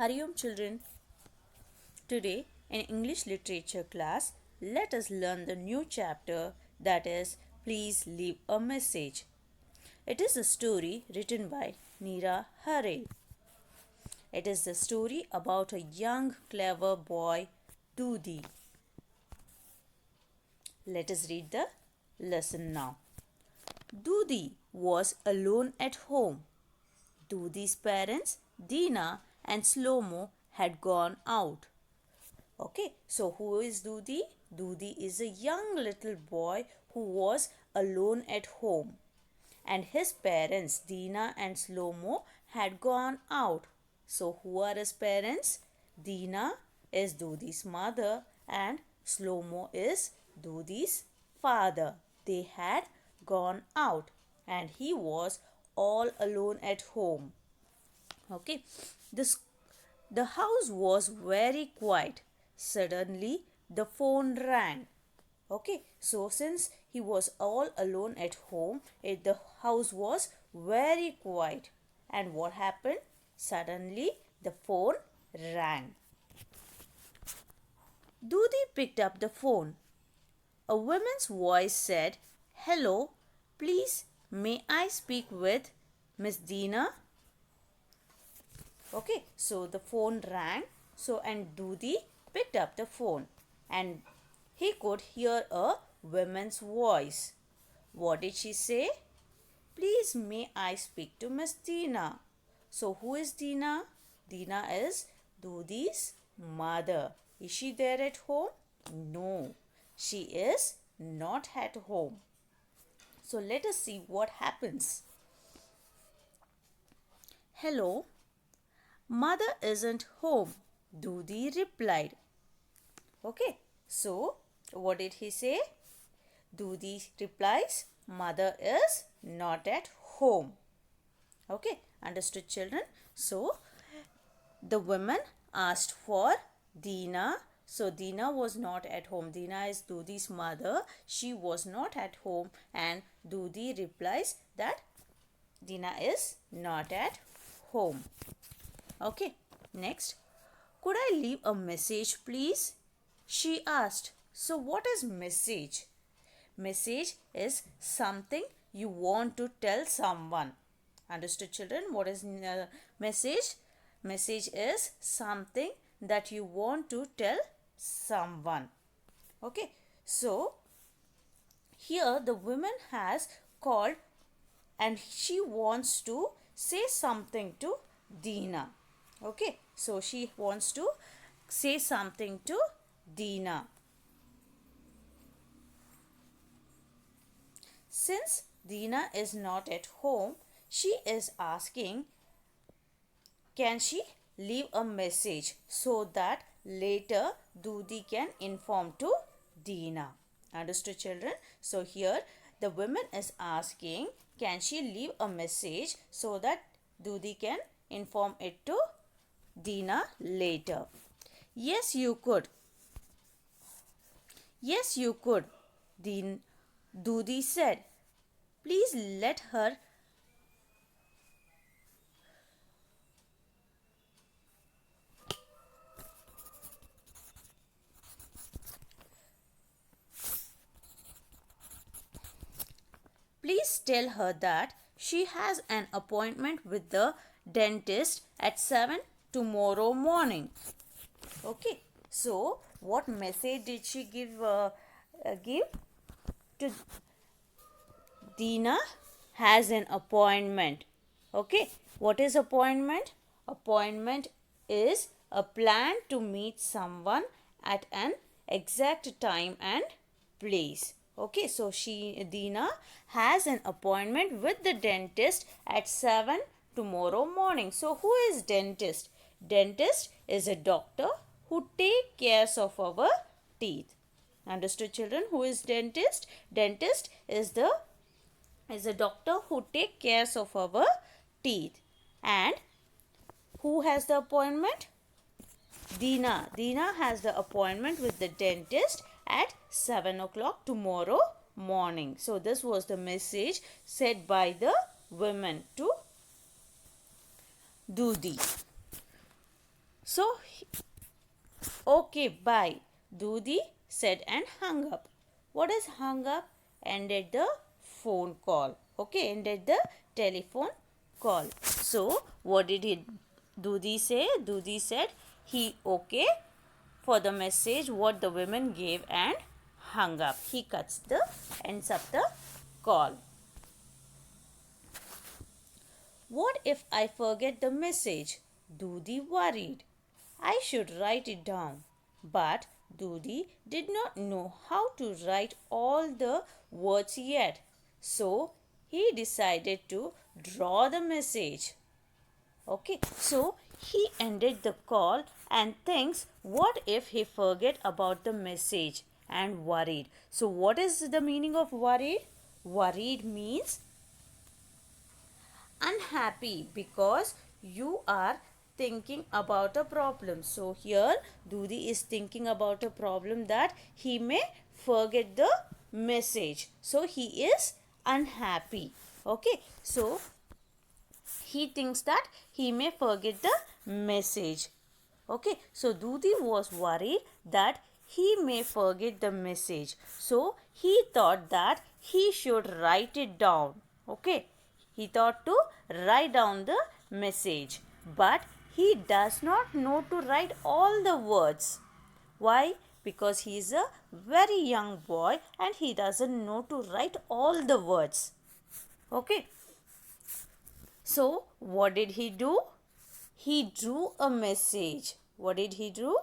Hariom children, today in English literature class, let us learn the new chapter that is Please Leave a Message. It is a story written by Neera Harel. It is the story about a young clever boy, Dudi. Let us read the lesson now. Dudi was alone at home. Dudi's parents, Dina and Slomo, had gone out. Okay, so who is Dudi? Dudi is a young little boy who was alone at home. And his parents, Dina and Slomo, had gone out. So who are his parents? Dina is Dudi's mother and Slomo is Dudi's father. They had gone out and he was all alone at home. Okay, this the house was very quiet. Suddenly, the phone rang. Okay, so since he was all alone at home, the house was very quiet. And what happened? Suddenly, the phone rang. Dudi picked up the phone. A woman's voice said, "Hello, please, may I speak with Miss Dina?" Okay, so the phone rang. So, and Dudi picked up the phone and he could hear a woman's voice. What did she say? "Please, may I speak to Miss Dina?" So, who is Dina? Dina is Dudi's mother. Is she there at home? No, she is not at home. So, let us see what happens. "Hello, Mother isn't home," Dudi replied. Okay, so what did he say? Dudi replies, "Mother is not at home." Okay, understood children? So the woman asked for Dina. So Dina was not at home. Dina is Dudi's mother. She was not at home and Dudi replies that Dina is not at home. Okay, next. "Could I leave a message, please?" she asked. So, what is message? Message is something you want to tell someone. Understood, children? What is message? Message is something that you want to tell someone. Okay, so here the woman has called and she wants to say something to Dina. Okay, so she wants to say something to Dina. Since Dina is not at home, she is asking, can she leave a message so that later Dudi can inform to Dina. Understood, children? So here the woman is asking, can she leave a message so that Dudi can inform it to Dina later? Yes, you could. Yes, you could, Dudi said. Please let her. Please tell her that she has an appointment with the dentist at 7 tomorrow morning. Okay, so what message did she give to Dina? Has an appointment. Okay, what is appointment? Appointment is a plan to meet someone at an exact time and place. Okay, so Dina has an appointment with the dentist at 7 tomorrow morning. So who is dentist? Dentist is a doctor who take care of our teeth. Understood, children? Who is dentist? Dentist is a doctor who take care of our teeth. And who has the appointment? Dina. Dina has the appointment with the dentist at 7 o'clock tomorrow morning. So this was the message said by the women to Dudi. So, okay, bye, Dudi said and hung up. What is hung up? Ended the phone call. Okay, ended the telephone call. So, what did Dudi say? Dudi said he okay for the message what the women gave and hung up. He ends up the call. What if I forget the message? Dudi worried. I should write it down. But Dudi did not know how to write all the words yet. So he decided to draw the message. Okay, so he ended the call and thinks, what if he forget about the message and worried? So what is the meaning of worried? Worried means unhappy because you are thinking about a problem. So here Dudi is thinking about a problem that he may forget the message. So he is unhappy. Okay, so he thinks that he may forget the message. Okay, so Dudi was worried that he may forget the message. So he thought that he should write it down. Okay, he thought to write down the message, but he does not know to write all the words. Why? Because he is a very young boy and he doesn't know to write all the words. Okay, so what did he do? He drew a message. What did he do?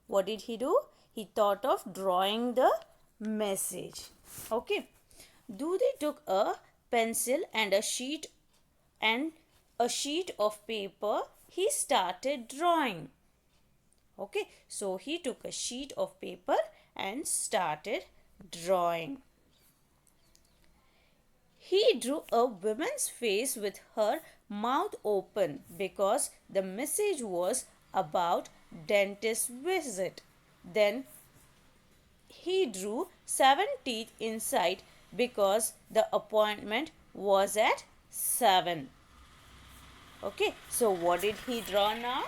What did he do? He thought of drawing the message. Okay. Dudi took a pencil and a sheet of paper. He started drawing. Okay. So he took a sheet of paper and started drawing. He drew a woman's face with her mouth open because the message was about dentist visit. Then he drew 7 teeth inside because the appointment was at 7. Okay, so what did he draw now?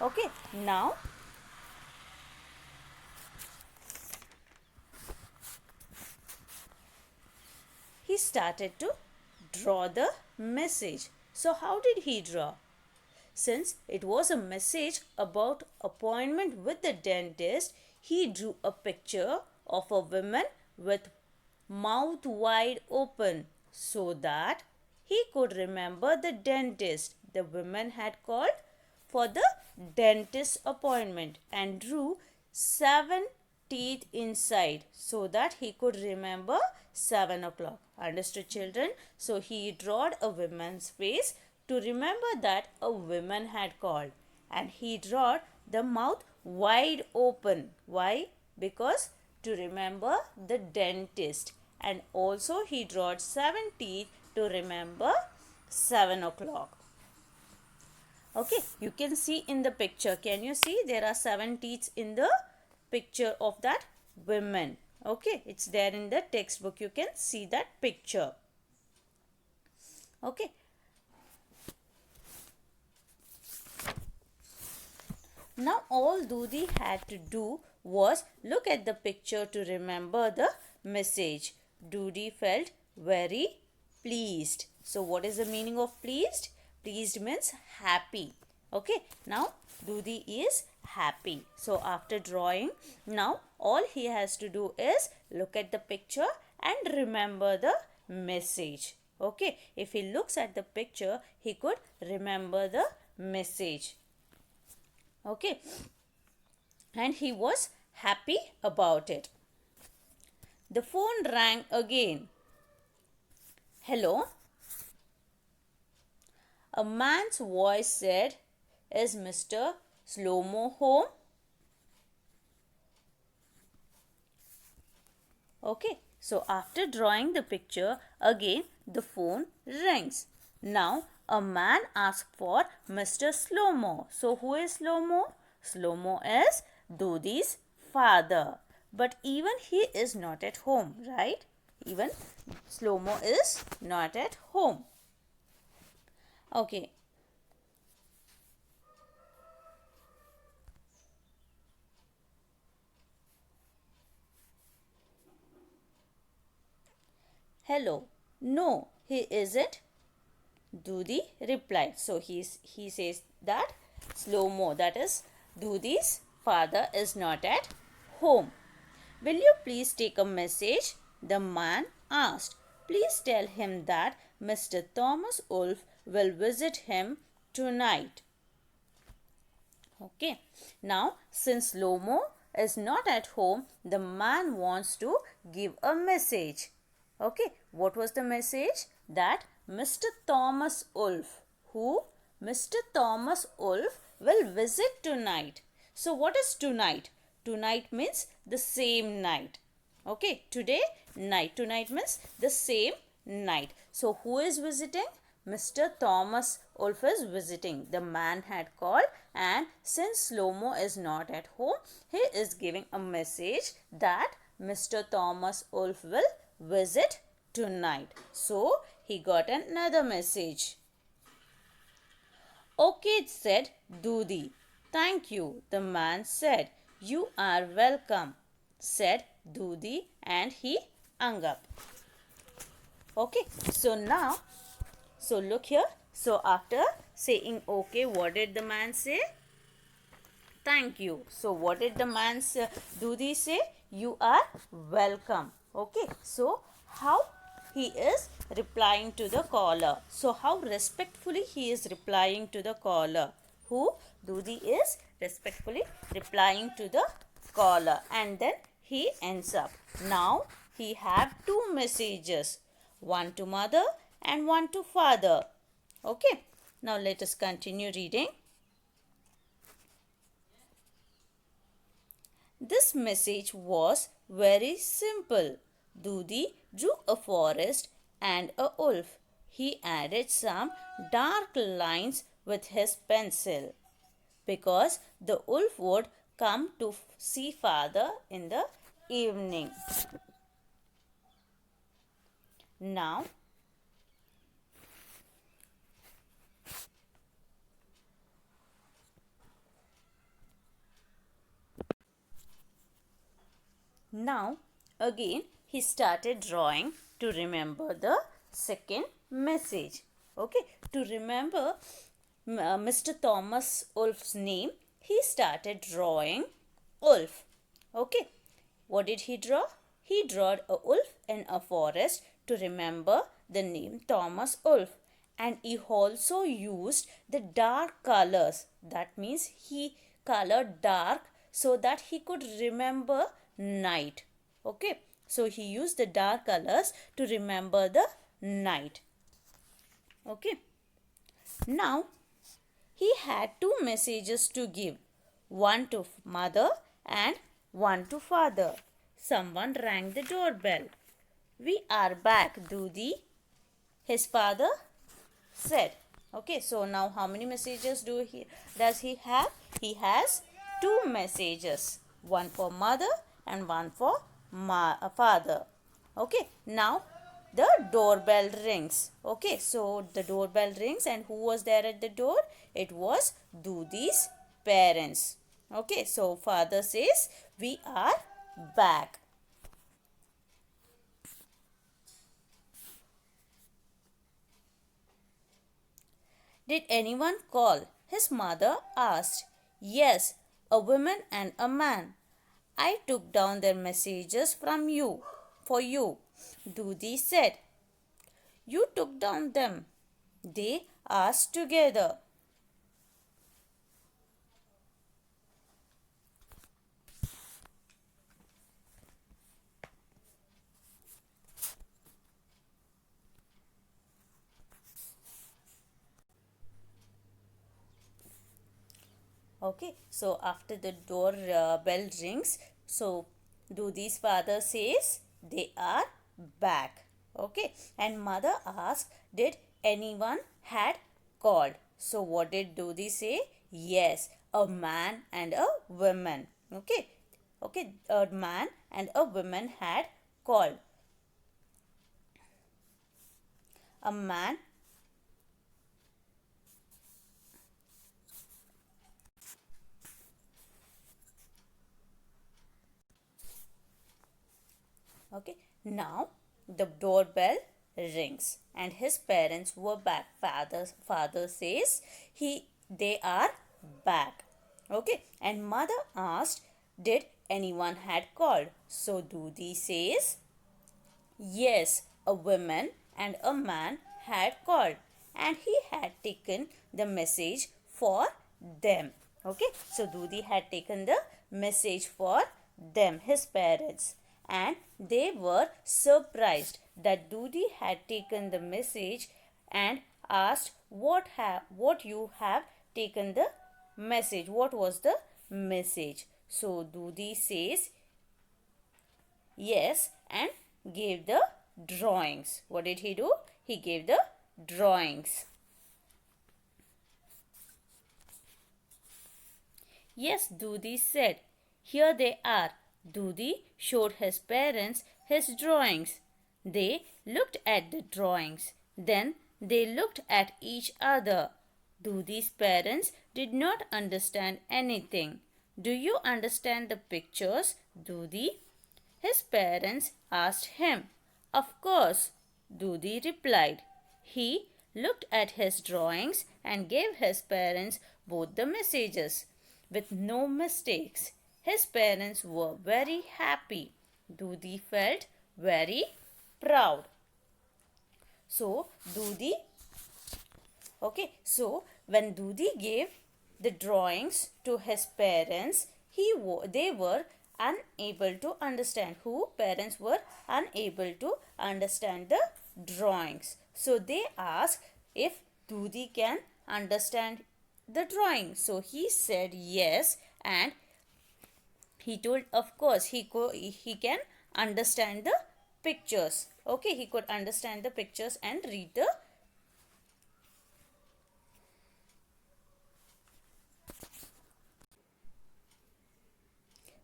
Okay, now he started to draw the message. So how did he draw? Since it was a message about appointment with the dentist, he drew a picture of a woman with mouth wide open so that he could remember the dentist the woman had called for the dentist appointment and drew 7 teeth inside so that he could remember 7 o'clock. Understood, children? So he drawed a woman's face to remember that a woman had called, and he drawed the mouth wide open. Why? Because to remember the dentist, and also he drawed 7 teeth to remember 7 o'clock. Okay, you can see in the picture. Can you see there are 7 teeth in the picture of that woman? Okay, it's there in the textbook. You can see that picture. Okay. Now all Dudi had to do was look at the picture to remember the message. Dudi felt very pleased. So what is the meaning of pleased? Pleased means happy. Okay, now Dudi is happy. So after drawing, now all he has to do is look at the picture and remember the message. Okay, if he looks at the picture, he could remember the message. Okay, and he was happy about it. The phone rang again. Hello? A man's voice said, is Mr. Slow-Mo home? Okay, so after drawing the picture, again the phone rings. Now a man asked for Mr. Slow-Mo. So who is Slow-Mo? Slow-Mo is Dudi's father. But even he is not at home, right? Even Slow-Mo is not at home. Okay. Hello. No, he isn't, Dudi replied. So he says that slow mo, that is, Dudi's father is not at home. Will you please take a message? The man asked. Please tell him that Mr. Thomas Wolfe will visit him tonight. Okay, now since Lomo is not at home, the man wants to give a message. Okay, what was the message? That Mr. Thomas Wolfe, who? Mr. Thomas Wolfe will visit tonight. So, what is tonight? Tonight means the same night. Okay, today night. Tonight means the same night. So, who is visiting? Mr. Thomas Wolfe is visiting. The man had called, and since Slomo is not at home, he is giving a message that Mr. Thomas Wolfe will visit tonight. So, he got another message. Okay, said Dudi. Thank you, the man said. You are welcome, said Dudi, and he hung up. Okay, so look here. So after saying okay, what did the man say? Thank you. So what did the man say? Dudi say? You are welcome. Okay. So how he is replying to the caller. So how respectfully he is replying to the caller. Who? Dudi is respectfully replying to the caller. And then he ends up. Now he have two messages. One to mother and one to father. Okay. Now let us continue reading. This message was very simple. Dudi drew a forest and a wolf. He added some dark lines with his pencil because the wolf would come to see father in the evening. Now, Now, again, he started drawing to remember the second message. Okay, to remember Mr. Thomas Wolfe's name, he started drawing wolf. Okay, what did he draw? He drew a wolf in a forest to remember the name Thomas Wolfe. And he also used the dark colors. That means he colored dark so that he could remember night. Okay, so he used the dark colors to remember the night. Okay, now he had two messages to give, one to mother and one to father. Someone rang the doorbell. We are back, Dudi, his father said. Okay, so now how many messages does he have? He has two messages, one for mother and one for father. Okay, now the doorbell rings. Okay, so the doorbell rings, and who was there at the door? It was Dudi's parents. Okay, so father says, we are back. Did anyone call? His mother asked. Yes, a woman and a man. I took down their messages for you, Dudi said. You took down them? They asked together. Okay, so after the door bell rings, so Dudi's father says they are back. Okay, and mother asked, did anyone had called? So what did Dudi say? Yes, a man and a woman. Okay, okay, a man and a woman had called. A man Okay, now the doorbell rings and his parents were back. Father says they are back. Okay, and mother asked, did anyone had called? So Dudi says, yes, a woman and a man had called and he had taken the message for them. Okay, so Dudi had taken the message for them, his parents, and they were surprised that Dudi had taken the message and asked, what you have taken the message? What was the message? So Dudi says yes and gave the drawings. What did he do? He gave the drawings. Yes, Dudi said. Here they are. Dudi showed his parents his drawings. They looked at the drawings. Then they looked at each other. Dudi's parents did not understand anything. Do you understand the pictures, Dudi? His parents asked him. Of course, Dudi replied. He looked at his drawings and gave his parents both the messages with no mistakes. His parents were very happy. Dudi felt very proud. So, when Dudi gave the drawings to his parents, they were unable to understand. Parents were unable to understand the drawings. So they asked if Dudi can understand the drawing. So he said yes, and he told of course he can understand the pictures. Okay, he could understand the pictures and read the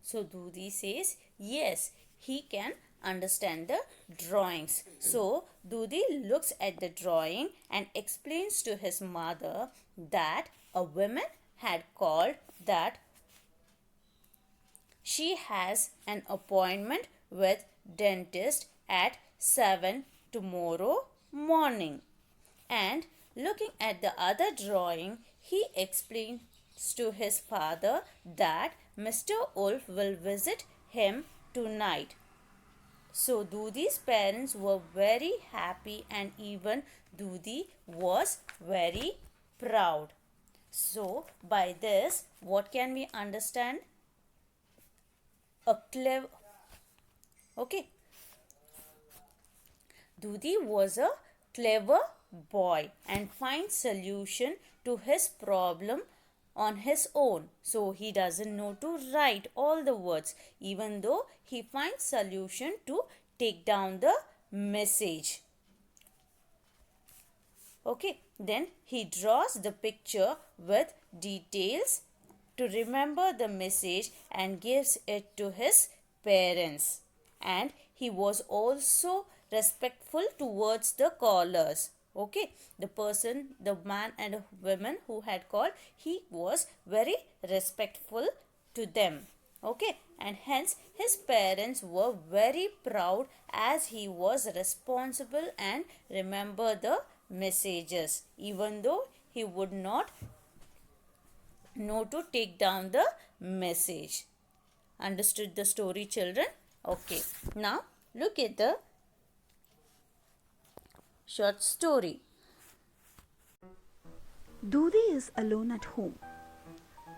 So Dudi says yes, he can understand the drawings. So Dudi looks at the drawing and explains to his mother that a woman had called, that she has an appointment with dentist at 7 tomorrow morning. And looking at the other drawing, he explains to his father that Mr. Wolf will visit him tonight. So Dudi's parents were very happy and even Dudi was very proud. So by this, what can we understand? Dudi was a clever boy and finds solution to his problem on his own. So he doesn't know to write all the words, even though he finds solution to take down the message. Okay, then he draws the picture with details to remember the message and gives it to his parents. And he was also respectful towards the callers. Okay, the man and women who had called, he was very respectful to them. Okay, and hence his parents were very proud as he was responsible and remember the messages, even though he would not know to take down the message. Understood the story, children? Okay, now look at the short story. Dudi is alone at home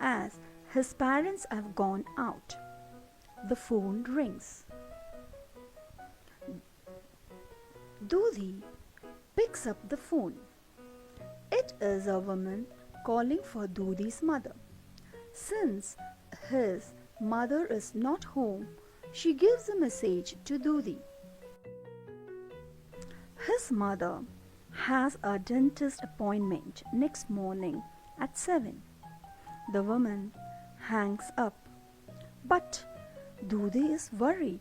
as his parents have gone out. The phone rings. Dudi picks up the phone. It is a woman calling for Dudi's mother. Since his mother is not home, she gives a message to Dudi. His mother has a dentist appointment next morning at 7. The woman hangs up, but Dudi is worried.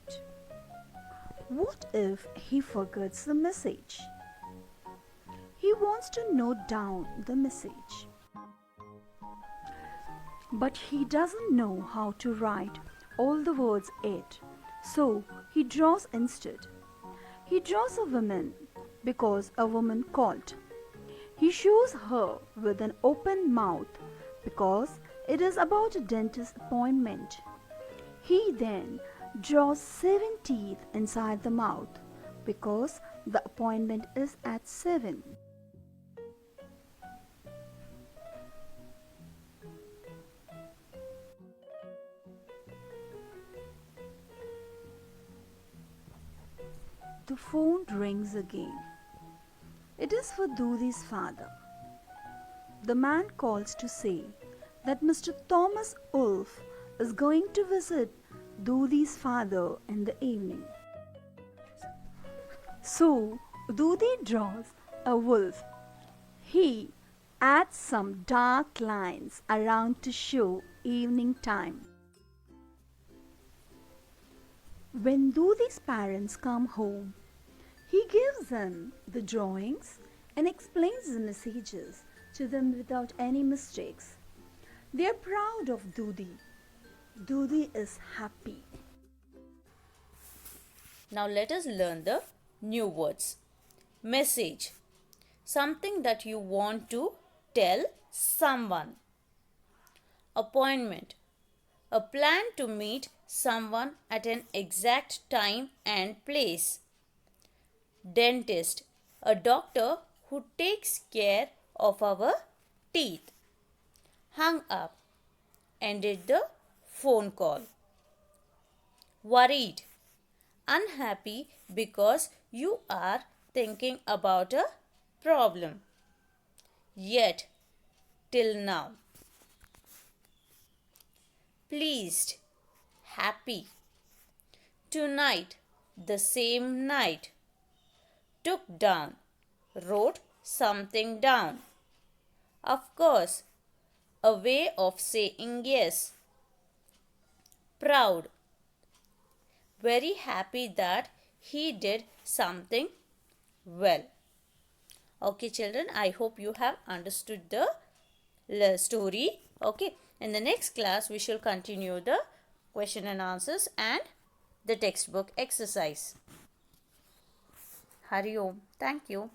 What if he forgets the message? He wants to note down the message, but he doesn't know how to write all the words yet, so he draws instead. He draws a woman because a woman called. He shows her with an open mouth because it is about a dentist appointment. He then draws 7 teeth inside the mouth because the appointment is at 7. The phone rings again. It is for Doodie's father. The man calls to say that Mr. Thomas Wolfe is going to visit Doodie's father in the evening. So Doodie draws a wolf. He adds some dark lines around to show evening time. When Doodie's parents come home, he gives them the drawings and explains the messages to them without any mistakes. They are proud of Doodie. Doodie is happy. Now let us learn the new words. Message. Something that you want to tell someone. Appointment. A plan to meet someone at an exact time and place. Dentist. A doctor who takes care of our teeth. Hung up. Ended the phone call. Worried. Unhappy because you are thinking about a problem. Yet, till now. Pleased. Happy. Tonight. The same night. Took down. Wrote something down. Of course. A way of saying yes. Proud. Very happy that he did something well. Okay, children, I hope you have understood the story. Okay, in the next class, we shall continue the question and answers and the textbook exercise. Hari Om. Thank you.